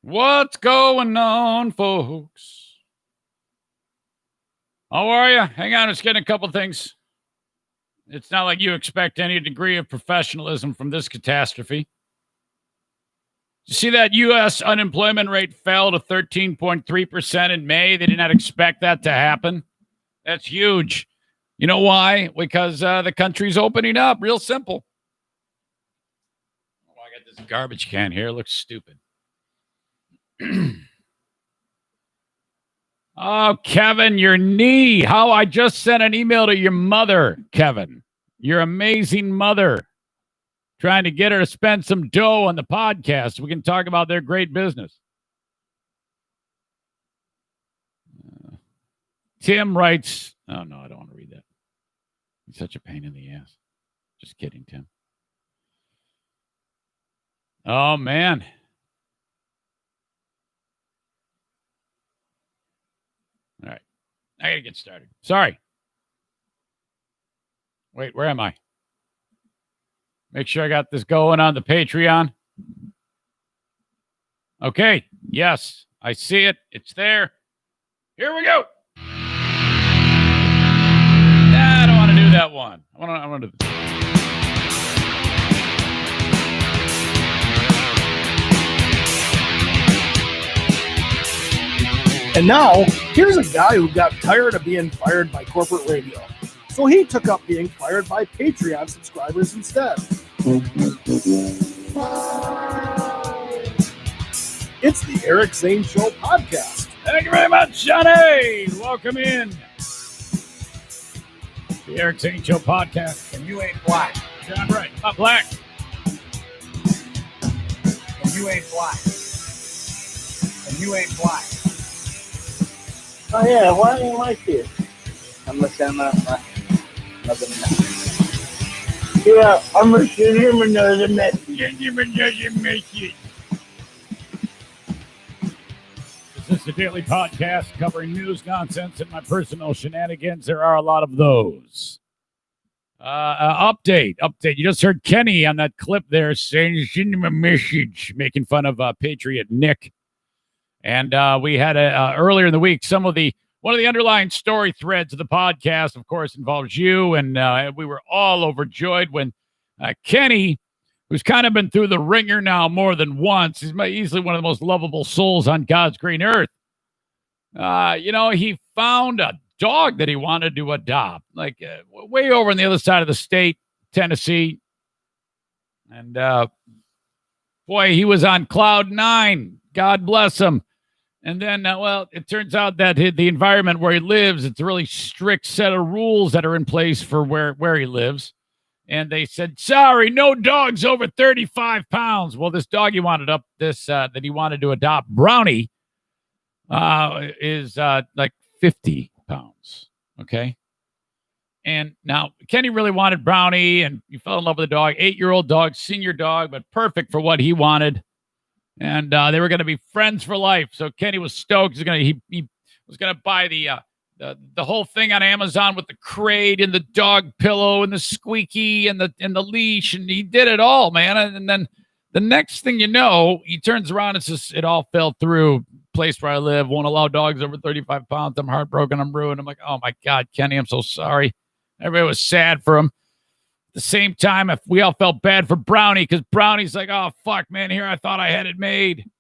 What's going on, folks? How are you? Hang on, just getting a couple things. It's not like you expect any degree of professionalism from this catastrophe. You see that U.S. unemployment rate fell to 13.3% in May? They did not expect that to happen. That's huge. You know why? Because the country's opening up. Real simple. Oh, I got this garbage can here. It looks stupid. Oh, Kevin, your knee. How I just sent an email to your mother, Kevin. Your amazing mother. Trying to get her to spend some dough on the podcast. We can talk about their great business. Tim writes, oh, no, I don't want to read that. He's such a pain in the ass. Just kidding, Tim. Oh, man. All right. I got to get started. Sorry. Wait, where am I? Make sure I got this going on the Patreon. Okay. Yes, I see it. It's there. Here we go. Nah, I don't want to do that one. I want to do this. And now, here's a guy who got tired of being fired by corporate radio. So he took up being fired by Patreon subscribers instead. It's the Eric Zane Show podcast. Thank you very much, Johnny. Welcome in. The Eric Zane Show podcast. And you ain't black. John Wright, not black. And you ain't black. And you ain't black. Oh yeah, why do you like it? Unless I'm not yeah, I'm gonna shoot him another message. Is this a daily podcast covering news, nonsense, and my personal shenanigans? There are a lot of those. Update. You just heard Kenny on that clip there saying, send him a message, making fun of Patriot Nick. And we had earlier in the week, one of the underlying story threads of the podcast, of course, involves you. And we were all overjoyed when Kenny, who's kind of been through the ringer now more than once, he's easily one of the most lovable souls on God's green earth. He found a dog that he wanted to adopt, like way over on the other side of the state, Tennessee. And boy, he was on cloud nine. God bless him. And then, it turns out that the environment where he lives, it's a really strict set of rules that are in place for where he lives. And they said, sorry, no dogs over 35 pounds. Well, this dog he wanted that he wanted to adopt, Brownie, is like 50 pounds. Okay. And now Kenny really wanted Brownie, and he fell in love with the dog, 8-year-old dog, senior dog, but perfect for what he wanted. And they were going to be friends for life. So Kenny was stoked. He was going to buy the whole thing on Amazon with the crate and the dog pillow and the squeaky and the leash, and he did it all, man. And then the next thing you know, he turns around and says, it all fell through. Place where I live won't allow dogs over 35 pounds. I'm heartbroken. I'm ruined. I'm like, oh my God, Kenny, I'm so sorry. Everybody was sad for him. At the same time, if we all felt bad for Brownie, because Brownie's like, oh, fuck, man, here I thought I had it made.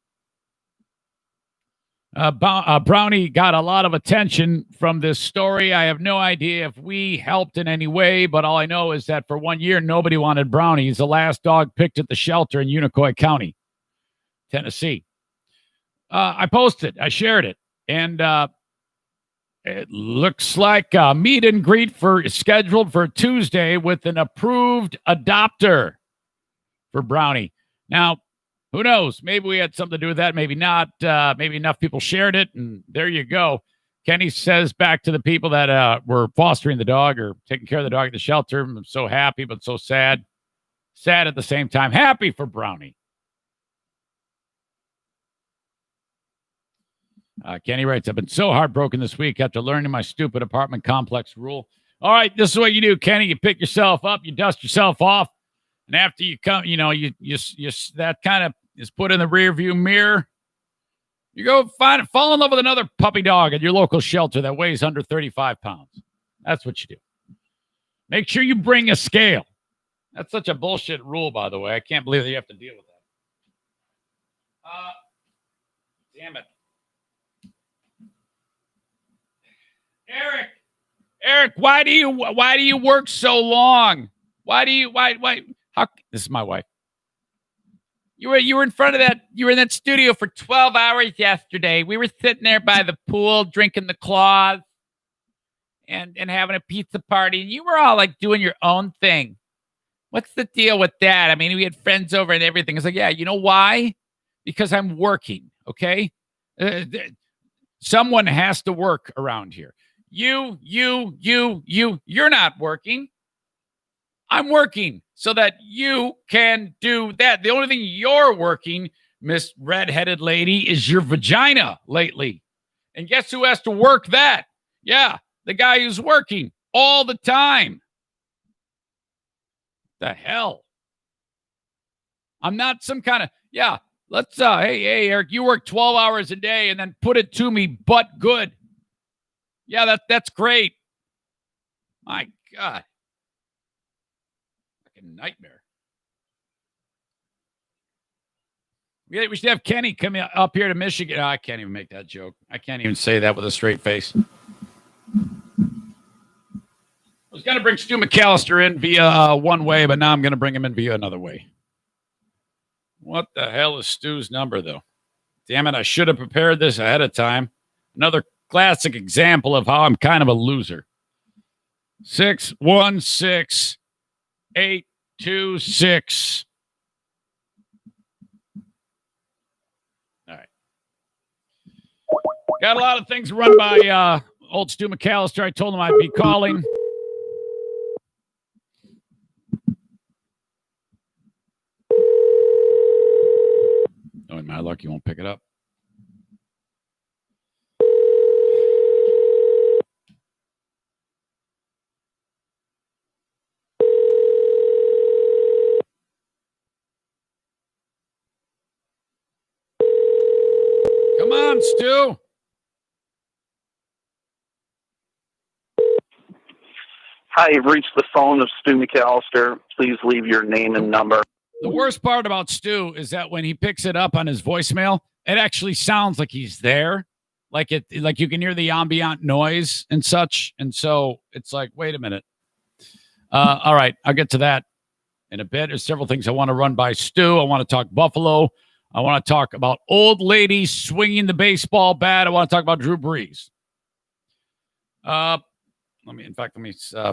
Brownie got a lot of attention from this story. I have no idea if we helped in any way, but all I know is that for 1 year, nobody wanted Brownie. He's the last dog picked at the shelter in Unicoi County, Tennessee. I posted, I shared it, and it looks like a meet and greet scheduled for Tuesday with an approved adopter for Brownie. Now, who knows? Maybe we had something to do with that. Maybe not. Maybe enough people shared it, and there you go. Kenny says back to the people that were fostering the dog or taking care of the dog at the shelter, I'm so happy, but so sad. Sad at the same time. Happy for Brownie. Kenny writes, I've been so heartbroken this week after learning my stupid apartment complex rule. All right, this is what you do, Kenny. You pick yourself up, you dust yourself off, and after you come, you that kind of is put in the rear view mirror. You go fall in love with another puppy dog at your local shelter that weighs under 35 pounds. That's what you do. Make sure you bring a scale. That's such a bullshit rule, by the way. I can't believe that you have to deal with that. Damn it. Eric, why do you work so long? Why this is my wife. You were in front of that, you were in that studio for 12 hours yesterday. We were sitting there by the pool, drinking the claws and having a pizza party, and you were all like doing your own thing. What's the deal with that? I mean, we had friends over and everything. It's like, yeah, you know why? Because I'm working, okay? Someone has to work around here. You're not working. I'm working so that you can do that. The only thing you're working, Miss Redheaded Lady, is your vagina lately. And guess who has to work that? Yeah, the guy who's working all the time. The hell? I'm not some kind of, yeah, let's, hey, Eric, you work 12 hours a day and then put it to me, but good. Yeah, that's great. My God. Fucking nightmare. We should have Kenny come up here to Michigan. Oh, I can't even make that joke. I can't even say that with a straight face. I was going to bring Stu McAllister in via one way, but now I'm going to bring him in via another way. What the hell is Stu's number, though? Damn it, I should have prepared this ahead of time. Another classic example of how I'm kind of a loser. 616-826. All right. Got a lot of things run by old Stu McAllister. I told him I'd be calling. Oh, in my luck, you won't pick it up. Come on, Stu. Hi, you've reached the phone of Stu McAllister. Please leave your name and number. The worst part about Stu is that when he picks it up on his voicemail, it actually sounds like he's there. Like you can hear the ambient noise and such. And so it's like, wait a minute. All right, I'll get to that in a bit. There's several things I want to run by Stu. I want to talk Buffalo. I want to talk about old ladies swinging the baseball bat. I want to talk about Drew Brees. Let me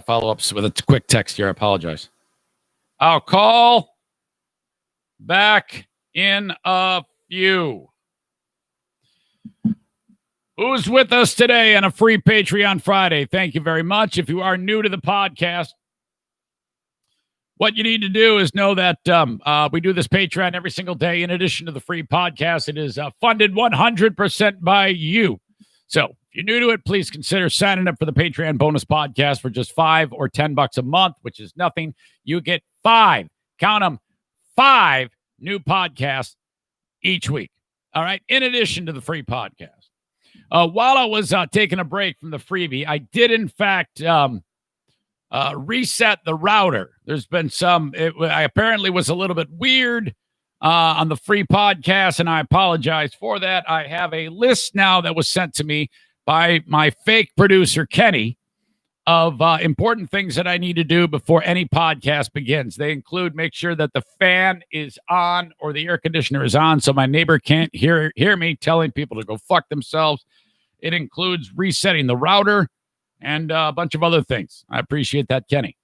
follow up with a quick text here. I apologize. I'll call back in a few. Who's with us today on a free Patreon Friday? Thank you very much. If you are new to the podcast, what you need to do is know that we do this Patreon every single day. In addition to the free podcast, it is funded 100% by you. So if you're new to it, please consider signing up for the Patreon bonus podcast for just $5 or $10 a month, which is nothing. You get 5, count them, 5 new podcasts each week. All right. In addition to the free podcast. While I was taking a break from the freebie, I did in fact reset the router. There's been I apparently was a little bit weird on the free podcast, and I apologize for that. I have a list now that was sent to me by my fake producer, Kenny, of important things that I need to do before any podcast begins. They include make sure that the fan is on or the air conditioner is on so my neighbor can't hear me telling people to go fuck themselves. It includes resetting the router and a bunch of other things. I appreciate that, Kenny.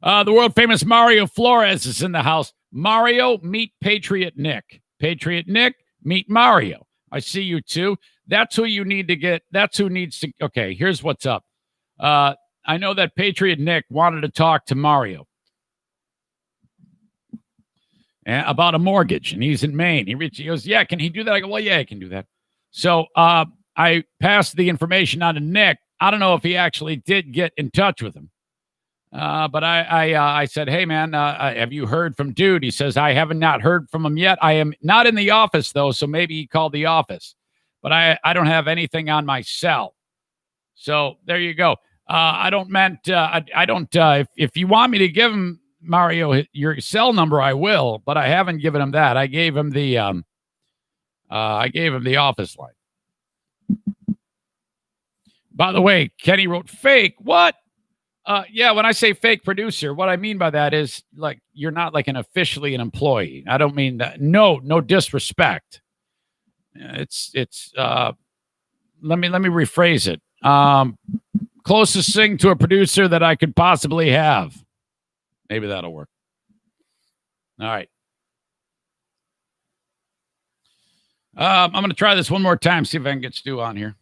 The world-famous Mario Flores is in the house. Mario, meet Patriot Nick. Patriot Nick, meet Mario. I see you too. That's who you need to get. That's who needs to. Okay, here's what's up. I know that Patriot Nick wanted to talk to Mario about a mortgage, and he's in Maine. He goes, yeah, can he do that? I go, well, yeah, he can do that. So I passed the information on to Nick. I don't know if he actually did get in touch with him. But I said, hey, man, have you heard from dude? He says, I haven't not heard from him yet. I am not in the office, though, so maybe he called the office. But I don't have anything on my cell. So there you go. I don't, if you want me to give him, Mario, your cell number, I will, but I haven't given him that. I gave him the office line. By the way, Kenny wrote fake. What? Yeah, when I say fake producer, what I mean by that is like you're not like officially an employee. I don't mean that. No disrespect. It's let me rephrase it. Closest thing to a producer that I could possibly have. Maybe that'll work. All right. I'm going to try this one more time, see if I can get Stu on here.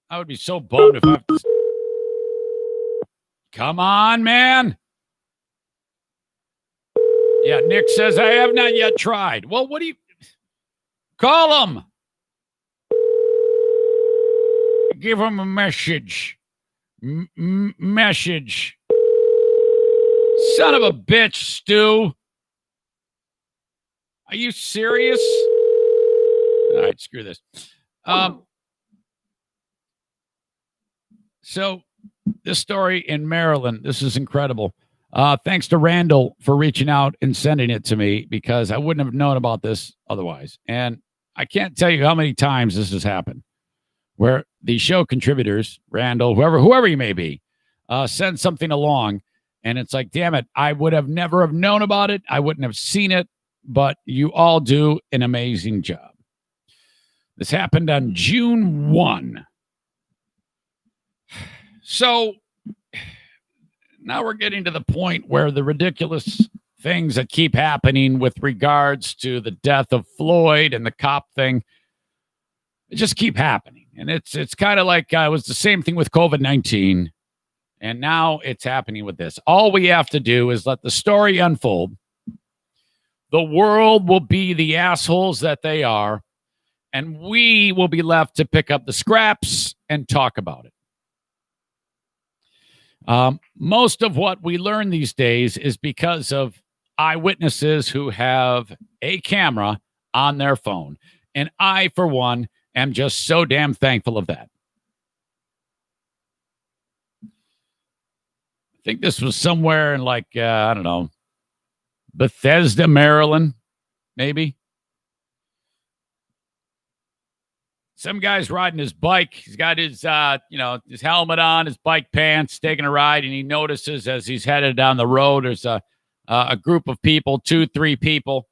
I would be so bummed if I have to... Come on, man. Yeah, Nick says, I have not yet tried. Well, what do you... Call him. Give him a message. Message. Son of a bitch, Stu. Are you serious? All right, screw this. So this story in Maryland, this is incredible. Thanks to Randall for reaching out and sending it to me because I wouldn't have known about this otherwise. And I can't tell you how many times this has happened where the show contributors, Randall, whoever you may be, send something along and it's like, damn it, I would have never have known about it. I wouldn't have seen it, but you all do an amazing job. This happened on June 1. So now we're getting to the point where the ridiculous things that keep happening with regards to the death of Floyd and the cop thing, it just keep happening. And it's kind of like it was the same thing with COVID-19. And now it's happening with this. All we have to do is let the story unfold. The world will be the assholes that they are. And we will be left to pick up the scraps and talk about it. Most of what we learn these days is because of eyewitnesses who have a camera on their phone. And I, for one, am just so damn thankful of that. I think this was somewhere in like, I don't know, Bethesda, Maryland, maybe. Some guy's riding his bike. He's got his, his helmet on, his bike pants, taking a ride, and he notices as he's headed down the road, there's a group of people, 2-3 people.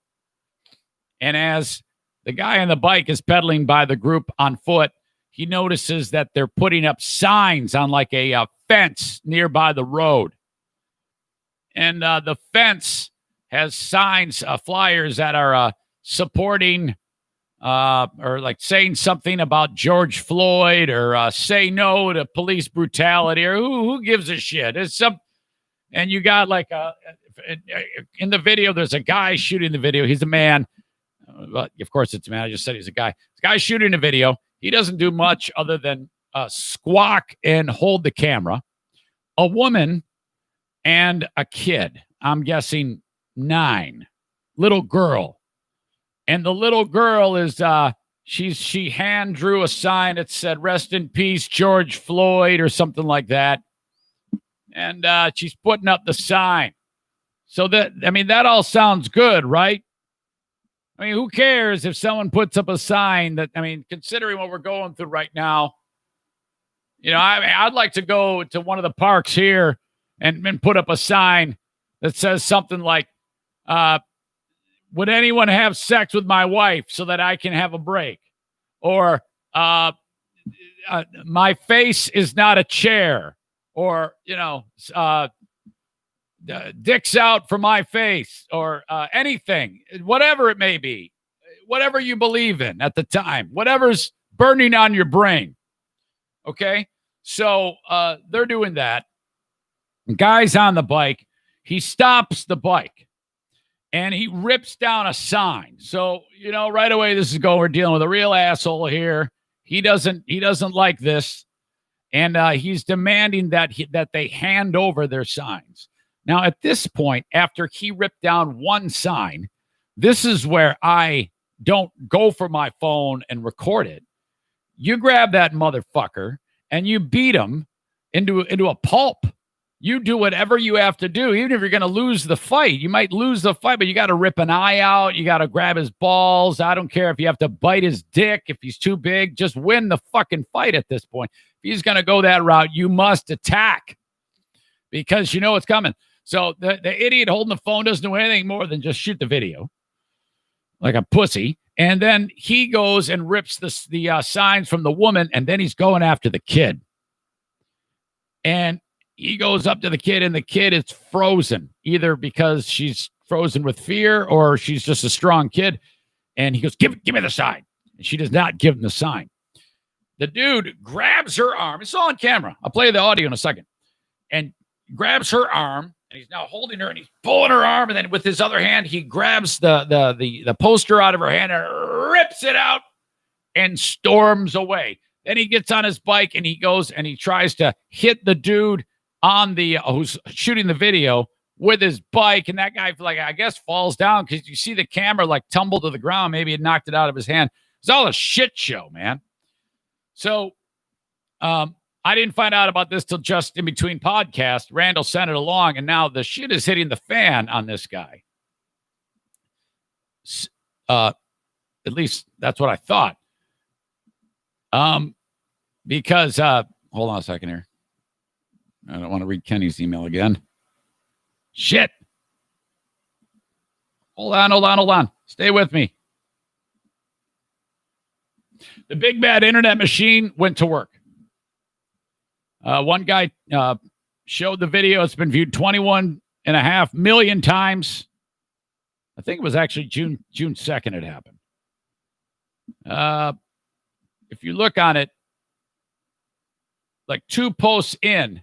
And as the guy on the bike is pedaling by the group on foot, he notices that they're putting up signs on like a fence nearby the road. And the fence has signs, flyers that are supporting or like saying something about George Floyd or say no to police brutality or who gives a shit? It's and you got like in the video, there's a guy shooting the video. He's a man. But of course it's a man. I just said he's a guy. This guy shooting a video. He doesn't do much other than squawk and hold the camera. A woman and a kid, I'm guessing 9, little girl. And the little girl is, she hand drew a sign that said, rest in peace, George Floyd, or something like that. And she's putting up the sign. So that all sounds good, right? I mean, who cares if someone puts up a sign that, considering what we're going through right now, I'd like to go to one of the parks here and put up a sign that says something like, would anyone have sex with my wife so that I can have a break? Or my face is not a chair. Or, dicks out for my face. Or anything, whatever it may be. Whatever you believe in at the time. Whatever's burning on your brain. Okay? So they're doing that. Guy's on the bike. He stops the bike. And he rips down a sign. So, right away, this is going, we're dealing with a real asshole here. He doesn't like this, and he's demanding that they hand over their signs. Now, at this point, after he ripped down one sign, this is where I don't go for my phone and record it. You grab that motherfucker and you beat him into a pulp. You do whatever you have to do, even if you're going to lose the fight. You might lose the fight, but you got to rip an eye out. You got to grab his balls. I don't care if you have to bite his dick. If he's too big, just win the fucking fight at this point. If he's going to go that route, you must attack because you know it's coming. So the idiot holding the phone doesn't do anything more than just shoot the video like a pussy. And then he goes and rips the signs from the woman, and then he's going after the kid. And he goes up to the kid, and the kid is frozen, either because she's frozen with fear or she's just a strong kid. And he goes, give me the sign. And she does not give him the sign. The dude grabs her arm. It's all on camera. I'll play the audio in a second. And grabs her arm, and he's now holding her, and he's pulling her arm. And then with his other hand, he grabs the poster out of her hand and rips it out and storms away. Then he gets on his bike, and he goes and he tries to hit the dude on the who's shooting the video with his bike, and that guy, like, I guess, falls down because you see the camera like tumble to the ground. Maybe it knocked it out of his hand. It's all a shit show, man. So I didn't find out about this till just in between podcasts. Randall sent it along, and now the shit is hitting the fan on this guy. At least that's what I thought. Because hold on a second here. I don't want to read Kenny's email again. Shit. Hold on. Stay with me. The big bad internet machine went to work. One guy showed the video. It's been viewed 21.5 million times. I think it was actually June 2nd it happened. If you look on it, like 2 posts in,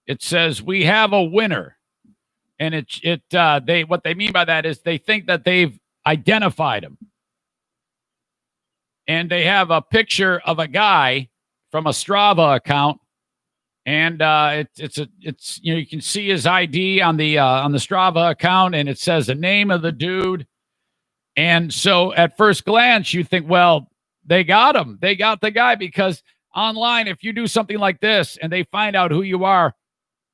it says we have a winner, and they what they mean by that is they think that they've identified him, and they have a picture of a guy from a Strava account, and it's you can see his ID on the Strava account, and it says the name of the dude, and so at first glance you think, well, they got him, they got the guy, because online, if you do something like this and they find out who you are,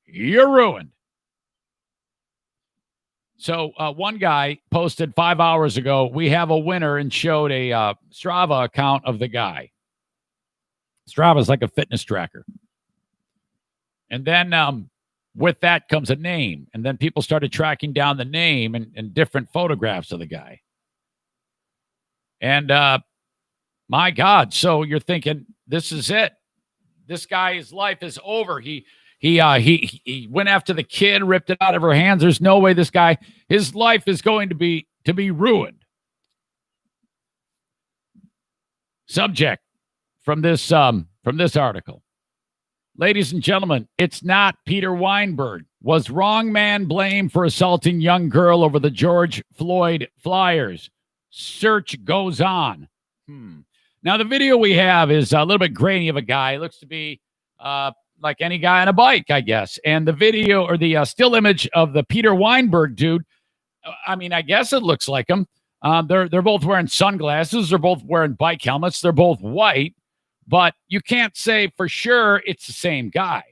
you're ruined. So one guy posted 5 hours ago, we have a winner, and showed a Strava account of the guy. Strava is like a fitness tracker. And then with that comes a name. And then people started tracking down the name and different photographs of the guy. And my God, so you're thinking, this is it. This guy's life is over. He went after the kid, ripped it out of her hands. There's no way this guy, his life is going to be ruined. Subject from this article. Ladies and gentlemen, it's not Peter Weinberg. Was wrong man blamed for assaulting young girl over the George Floyd flyers? Search goes on. Now, the video we have is a little bit grainy of a guy. He looks to be like any guy on a bike, I guess. And the video, or the still image of the Peter Weinberg dude, I mean, I guess it looks like him. They're both wearing sunglasses. They're both wearing bike helmets. They're both white. But you can't say for sure it's the same guy.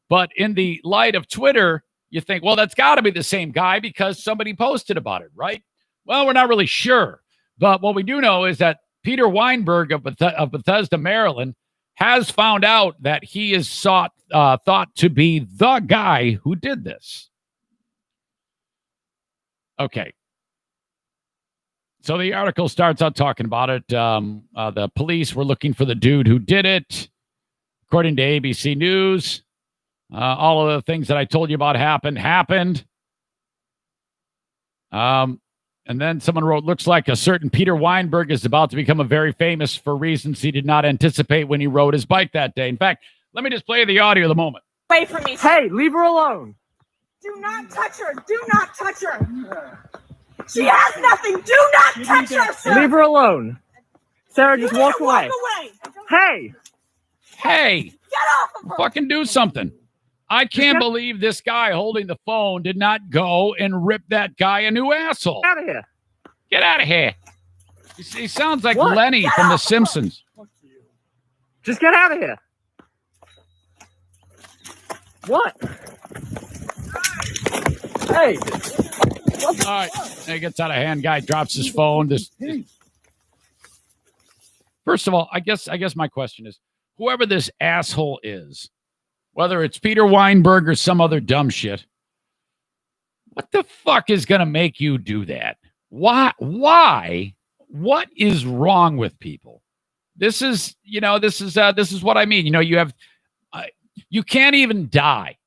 But in the light of Twitter, you think, well, that's got to be the same guy because somebody posted about it, right? Well, we're not really sure. But what we do know is that Peter Weinberg of Bethesda, Maryland, has found out that he is thought to be the guy who did this. Okay. So the article starts out talking about it. The police were looking for the dude who did it. According to ABC News, all of the things that I told you about happened. And then someone wrote, looks like a certain Peter Weinberg is about to become very famous for reasons he did not anticipate when he rode his bike that day. In fact, let me just play the audio of the moment. Away from me. Hey, leave her alone. Do not touch her. Do not touch her. She has nothing. Do not touch her, sir. Leave her alone. Sarah, You just need walk to away. away. Hey, Hey, Get off of her. fucking do something. I can't believe this guy holding the phone did not go and rip that guy a new asshole. get out of here. Get out of here. He sounds like What? Lenny from The Simpsons. Just get out of here. What? Hey. All right. He gets out of hand. Guy drops his phone. First of all, I guess my question is, whoever this asshole is, whether it's Peter Weinberg or some other dumb shit, what the fuck is going to make you do that? Why? What is wrong with people? This is what I mean. You can't even die.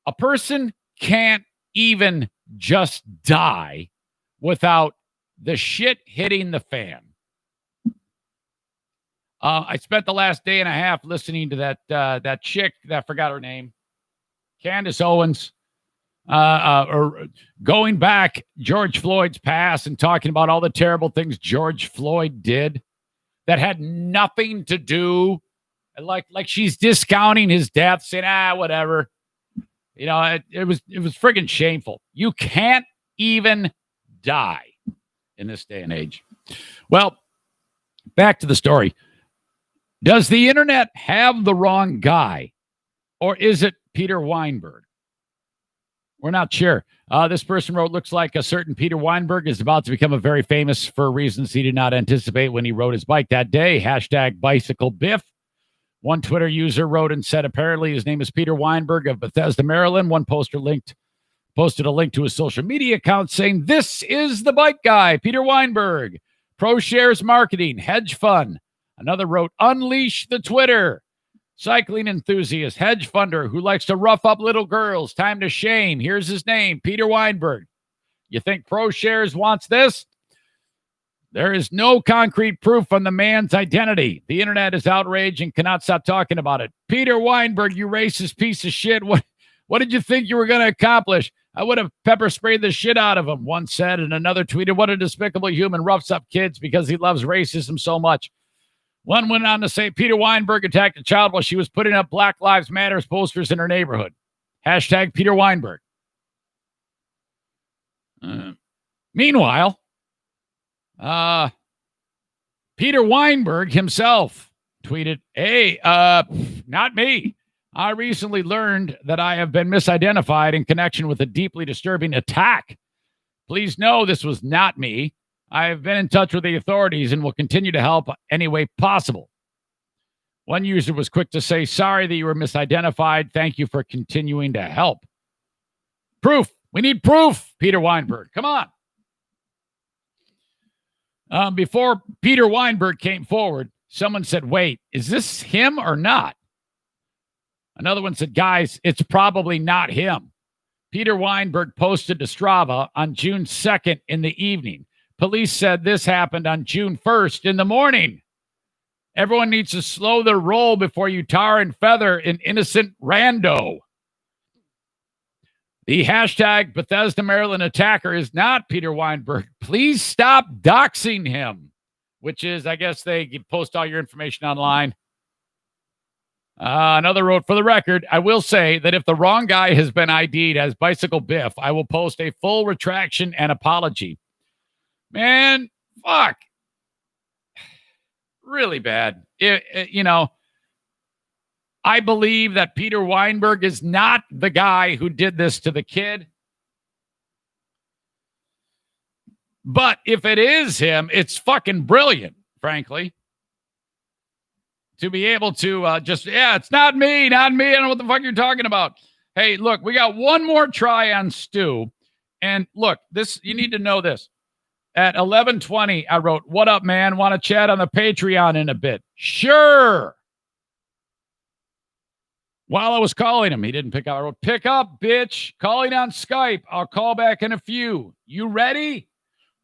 A person can't even just die without the shit hitting the fan. I spent the last day and a half listening to that chick that I forgot her name, Candace Owens, or going back George Floyd's past and talking about all the terrible things George Floyd did that had nothing to do, like she's discounting his death, saying whatever. It was friggin' shameful. You can't even die in this day and age. Well, back to the story. Does the internet have the wrong guy, or is it Peter Weinberg? We're not sure. This person wrote, looks like a certain Peter Weinberg is about to become very famous for reasons he did not anticipate when he rode his bike that day. # bicycle biff. One Twitter user wrote and said, apparently his name is Peter Weinberg of Bethesda, Maryland. One poster posted a link to his social media account saying, this is the bike guy, Peter Weinberg. ProShares Marketing, hedge fund. Another wrote, unleash the Twitter. Cycling enthusiast, hedge funder who likes to rough up little girls. Time to shame. Here's his name, Peter Weinberg. You think ProShares wants this? There is no concrete proof on the man's identity. The internet is outraged and cannot stop talking about it. Peter Weinberg, you racist piece of shit. What did you think you were going to accomplish? I would have pepper sprayed the shit out of him, one said, and another tweeted, what a despicable human roughs up kids because he loves racism so much. One went on to say Peter Weinberg attacked a child while she was putting up Black Lives Matter posters in her neighborhood. # Peter Weinberg. Meanwhile, Peter Weinberg himself tweeted, hey, not me. I recently learned that I have been misidentified in connection with a deeply disturbing attack. Please know this was not me. I have been in touch with the authorities and will continue to help any way possible. One user was quick to say, sorry that you were misidentified. Thank you for continuing to help. Proof. We need proof, Peter Weinberg. Come on. Before Peter Weinberg came forward, someone said, wait, is this him or not? Another one said, guys, it's probably not him. Peter Weinberg posted to Strava on June 2nd in the evening. Police said this happened on June 1st in the morning. Everyone needs to slow their roll before you tar and feather an innocent rando. The # Bethesda, Maryland attacker is not Peter Weinberg. Please stop doxing him, which is, I guess they post all your information online. Another wrote, for the record, I will say that if the wrong guy has been ID'd as Bicycle Biff, I will post a full retraction and apology. Man, fuck. Really bad. I believe that Peter Weinberg is not the guy who did this to the kid. But if it is him, it's fucking brilliant, frankly. To be able to it's not me. I don't know what the fuck you're talking about. Hey, look, we got one more try on Stu. And look, you need to know this. At 11:20, I wrote, what up, man? Want to chat on the Patreon in a bit? Sure. While I was calling him, he didn't pick up. I wrote, pick up, bitch. Calling on Skype. I'll call back in a few. You ready?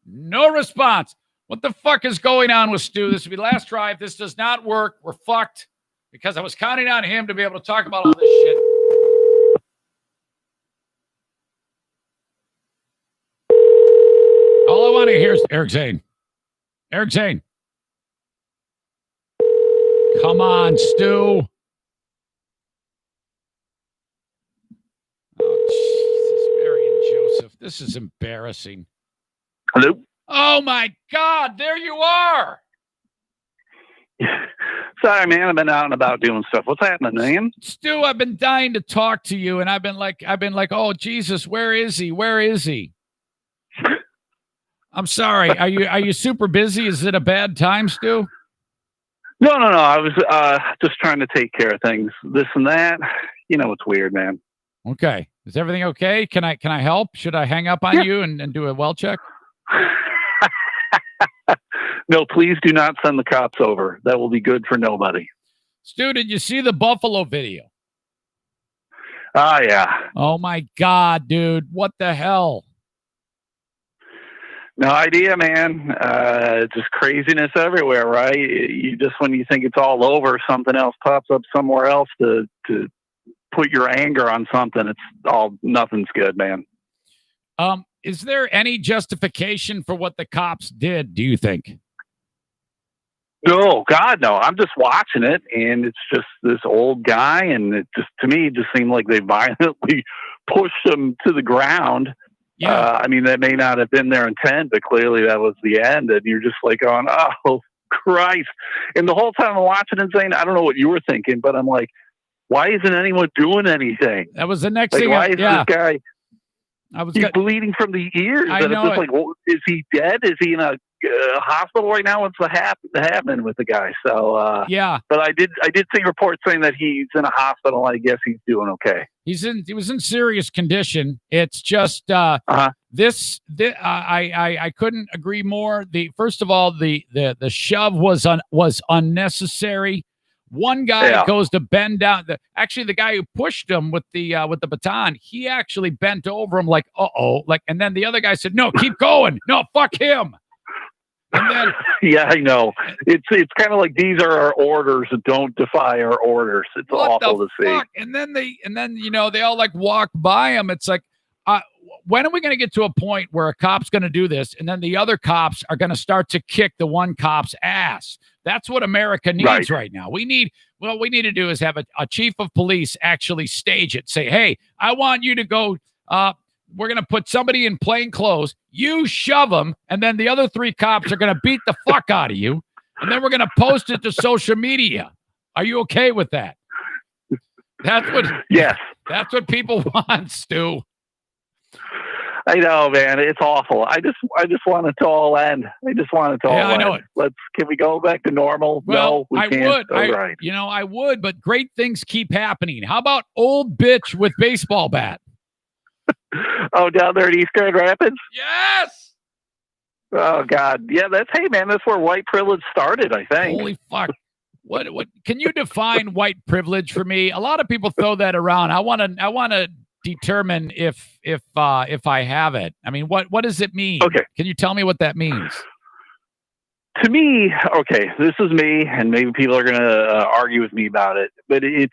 No response. What the fuck is going on with Stu? This will be the last try. If this does not work, we're fucked. Because I was counting on him to be able to talk about all this shit. All I want to hear is Eric Zane. Eric Zane. Come on, Stu. Oh, Jesus. Mary and Joseph. This is embarrassing. Hello? Oh, my God. There you are. Sorry, man. I've been out and about doing stuff. What's happening, man? Stu, I've been dying to talk to you, and I've been like, oh, Jesus, where is he? Where is he? I'm sorry. Are you super busy? Is it a bad time, Stu? No. I was just trying to take care of things. This and that. You know, it's weird, man. Okay. Is everything okay? Can I help? Should I hang up on you and do a well check? No, please do not send the cops over. That will be good for nobody. Stu, did you see the Buffalo video? Yeah. Oh, my God, dude. What the hell? No idea, man. Just craziness everywhere, right? You just, when you think it's all over, something else pops up somewhere else to put your anger on something. Nothing's good, man. Is there any justification for what the cops did, do you think? No, God, no. I'm just watching it, and it's just this old guy, and to me, it just seemed like they violently pushed him to the ground. Yeah. I mean, that may not have been their intent, but clearly that was the end, and you're just like going, oh, Christ. And the whole time I'm watching and saying, I don't know what you were thinking, but I'm like, why isn't anyone doing anything? That was the next like, thing. Why is this guy... He's bleeding from the ears. I and know it's just like, well, is he dead? Is he in a hospital right now? What's happening with the guy? So yeah. But I did see reports saying that he's in a hospital. I guess he's doing okay. He was in serious condition. It's just this I couldn't agree more. First of all, the shove was unnecessary. One guy goes to bend down. Actually, the guy who pushed him with the baton, he actually bent over him like, and then the other guy said, "No, keep going. No, fuck him." And then, yeah, I know. It's kind of like these are our orders. Don't defy our orders. It's awful to see. And then they all like walk by him. It's like, when are we going to get to a point where a cop's going to do this, and then the other cops are going to start to kick the one cop's ass? That's what America needs right now. What we need to do is have a chief of police actually stage it. Say, hey, I want you to go. We're going to put somebody in plain clothes. You shove them, and then the other three cops are going to beat the fuck out of you, and then we're going to post it to social media. Are you okay with that? Yes. That's what people want, Stu. I know, man. It's awful. I just want it to all end. I just want it to all end. I know it. Can we go back to normal? Well, no, we can't. I would, but great things keep happening. How about old bitch with baseball bat? Oh, down there in East Grand Rapids? Yes. Oh, God. Yeah, that's where white privilege started, I think. Holy fuck. What can you define white privilege for me? A lot of people throw that around. I want to determine if I have it. I mean, what does it mean? Okay. Can you tell me what that means? To me, okay, this is me, and maybe people are going to argue with me about it, but it's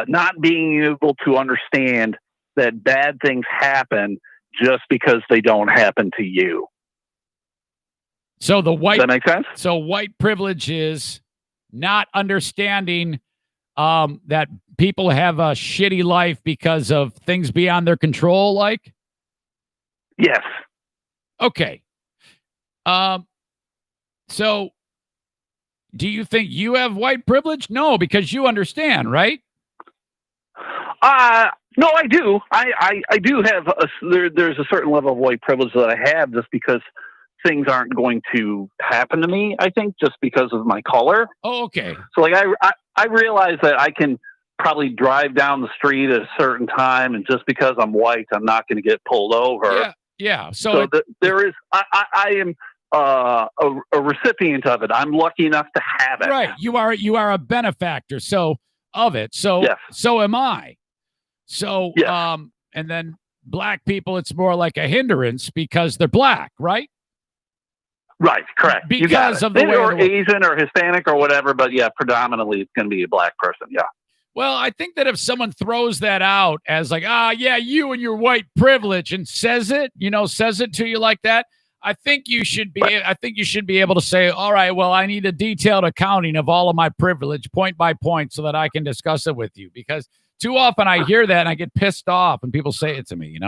not being able to understand that bad things happen just because they don't happen to you. So does that make sense? So white privilege is not understanding that people have a shitty life because of things beyond their control, like? Yes. Okay. So do you think you have white privilege? No, because you understand, right? No, I do. I do have there's a certain level of white privilege that I have just because things aren't going to happen to me, I think, just because of my color. Oh, okay. So like I realize that I can probably drive down the street at a certain time, and just because I'm white, I'm not going to get pulled over. Yeah. There is I am a recipient of it. I'm lucky enough to have it. Right. You are a benefactor. So yes. So am I. So yes. And then black people, it's more like a hindrance because they're black, right? Right, correct. Because you got it. Of the way or Asian or Hispanic or whatever, but yeah, predominantly it's going to be a black person. Yeah. Well, I think that if someone throws that out as like, yeah, you and your white privilege, and says it to you like that, I think you should be. I think you should be able to say, "All right, well, I need a detailed accounting of all of my privilege, point by point, so that I can discuss it with you." Because too often I hear that and I get pissed off, and people say it to me.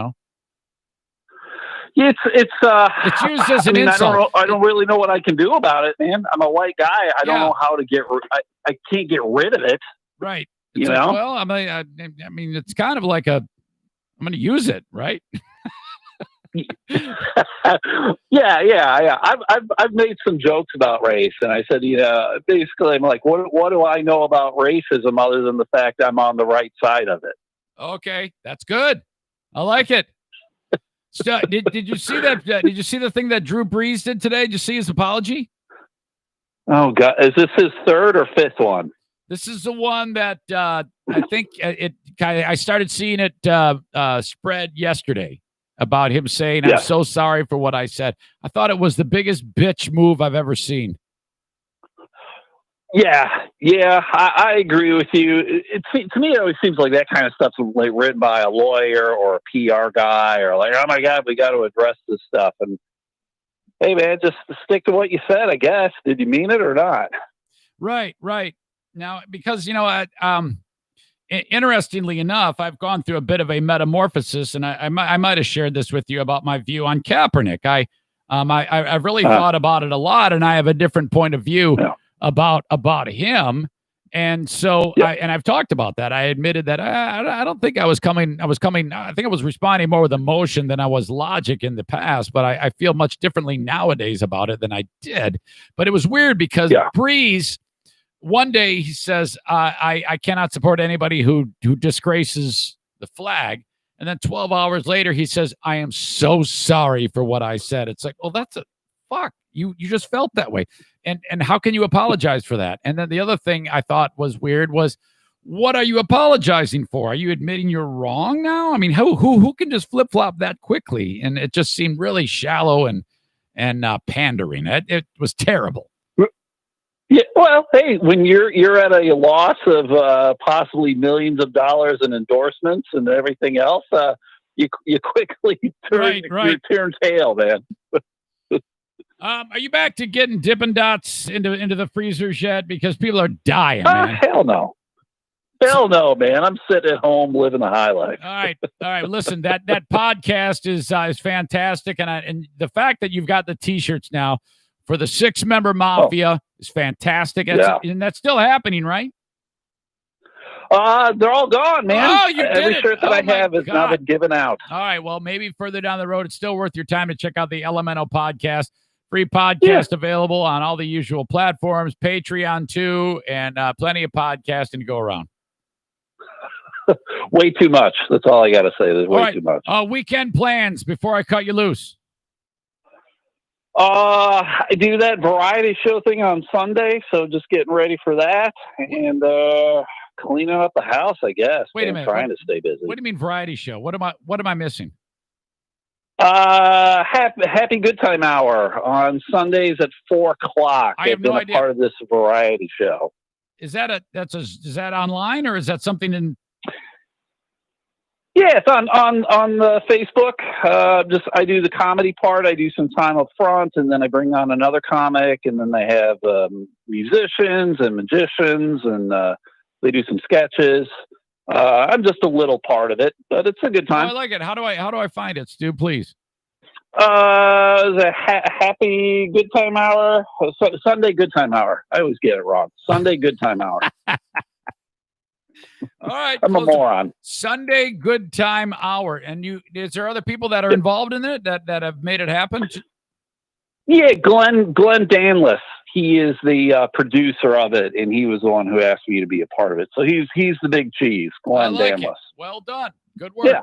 It's used as an insult. I don't really know what I can do about it, man. I'm a white guy. I don't know how to I can't get rid of it. Right. You know. Well, I mean, it's kind of like I'm going to use it, right? yeah. I've made some jokes about race, and I said, basically, I'm like, what do I know about racism other than the fact I'm on the right side of it? Okay, that's good. I like it. So, did you see that? Did you see the thing that Drew Brees did today? Did you see his apology? Oh God, is this his third or fifth one? This is the one that I think I started seeing it spread yesterday. About him saying, I'm so sorry for what I said. I thought it was the biggest bitch move I've ever seen. Yeah, I agree with you. To me, it always seems like that kind of stuff's like written by a lawyer or a PR guy, or like, oh my God, we got to address this stuff. And hey, man, just stick to what you said, I guess. Did you mean it or not? Right. Now, because, interestingly enough, I've gone through a bit of a metamorphosis, and I might have shared this with you about my view on Kaepernick. I've really thought about it a lot, and I have a different point of view about him. And so, I've talked about that. I admitted that I don't think I was coming. I think I was responding more with emotion than I was logic in the past. But I feel much differently nowadays about it than I did. But it was weird because Breeze. One day he says, I cannot support anybody who disgraces the flag. And then 12 hours later, he says, I am so sorry for what I said. It's like, well, that's a fuck. You just felt that way. And how can you apologize for that? And then the other thing I thought was weird was, what are you apologizing for? Are you admitting you're wrong now? I mean, who can just flip flop that quickly? And it just seemed really shallow and pandering. It was terrible. Yeah, well, hey, when you're at a loss of possibly millions of dollars in endorsements and everything else, you quickly turn tail, man. Are you back to getting Dippin' Dots into the freezers yet? Because people are dying, man. Hell no, man. I'm sitting at home living the high life. All right. Listen, that podcast is fantastic, and the fact that you've got the T-shirts now for the 6-member mafia is fantastic. And that's still happening, right? They're all gone, man. Oh, you did Every it. shirt that I have has now been given out. All right. Well, maybe further down the road, it's still worth your time to check out the Elemental podcast. Free podcast available on all the usual platforms, Patreon too, and plenty of podcasting to go around. Way too much. That's all I got to say. There's way too much. Weekend plans before I cut you loose. I do that variety show thing on Sunday, so just getting ready for that and cleaning up the house, I guess. Wait a minute. Trying to stay busy. What do you mean variety show? What am I missing? Happy Good Time Hour on Sundays at 4:00. I have no idea. Part of this variety show. Is that is that online, or is that something in? Yeah, it's on the Facebook. I do the comedy part. I do some time up front, and then I bring on another comic, and then they have musicians and magicians, and they do some sketches. I'm just a little part of it, but it's a good time. I like it. How do I find it, Stu? Please. The Happy Good Time Hour, Sunday Good Time Hour. I always get it wrong. Sunday Good Time Hour. All right, I'm a moron. Sunday Good Time Hour, and is there other people that are involved in it that have made it happen? Yeah, Glenn Danless. He is the producer of it, and he was the one who asked me to be a part of it. So he's the big cheese, Glenn Danless. Well done, good work. Yeah.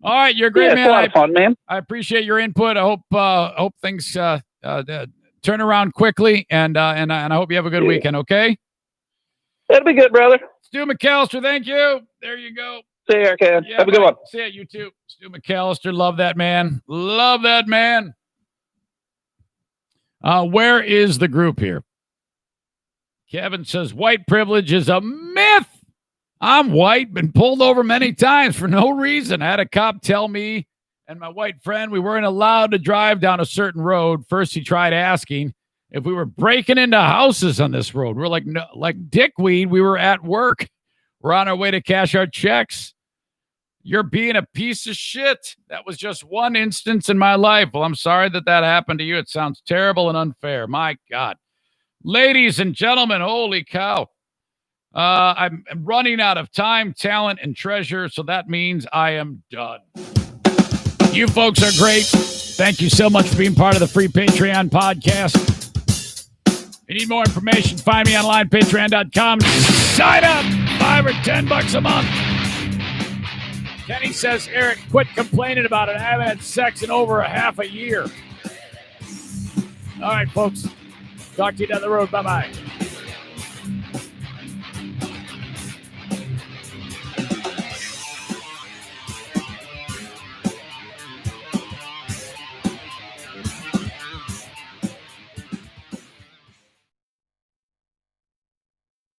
All right, you're a great man. It's a lot of fun, man. I appreciate your input. I hope things turn around quickly, and I hope you have a good weekend. Okay. That'll be good, brother. Stu McAllister, thank you. There you go. See you, Ken. Have a good one. See you too. Stu McAllister, love that man. Love that man. Where is the group here? Kevin says, white privilege is a myth. I'm white, been pulled over many times for no reason. I had a cop tell me and my white friend, we weren't allowed to drive down a certain road. First, he tried asking if we were breaking into houses on this road. We're like, no, like dickweed. We were at work. We're on our way to cash our checks. You're being a piece of shit. That was just one instance in my life. Well, I'm sorry that happened to you. It sounds terrible and unfair. My God. Ladies and gentlemen, holy cow. I'm running out of time, talent, and treasure, so that means I am done. You folks are great. Thank you so much for being part of the free Patreon podcast. If you need more information, find me online, patreon.com. Sign up, $5 or $10 a month. Kenny says, Eric, quit complaining about it. I haven't had sex in over a half a year. All right, folks. Talk to you down the road. Bye-bye.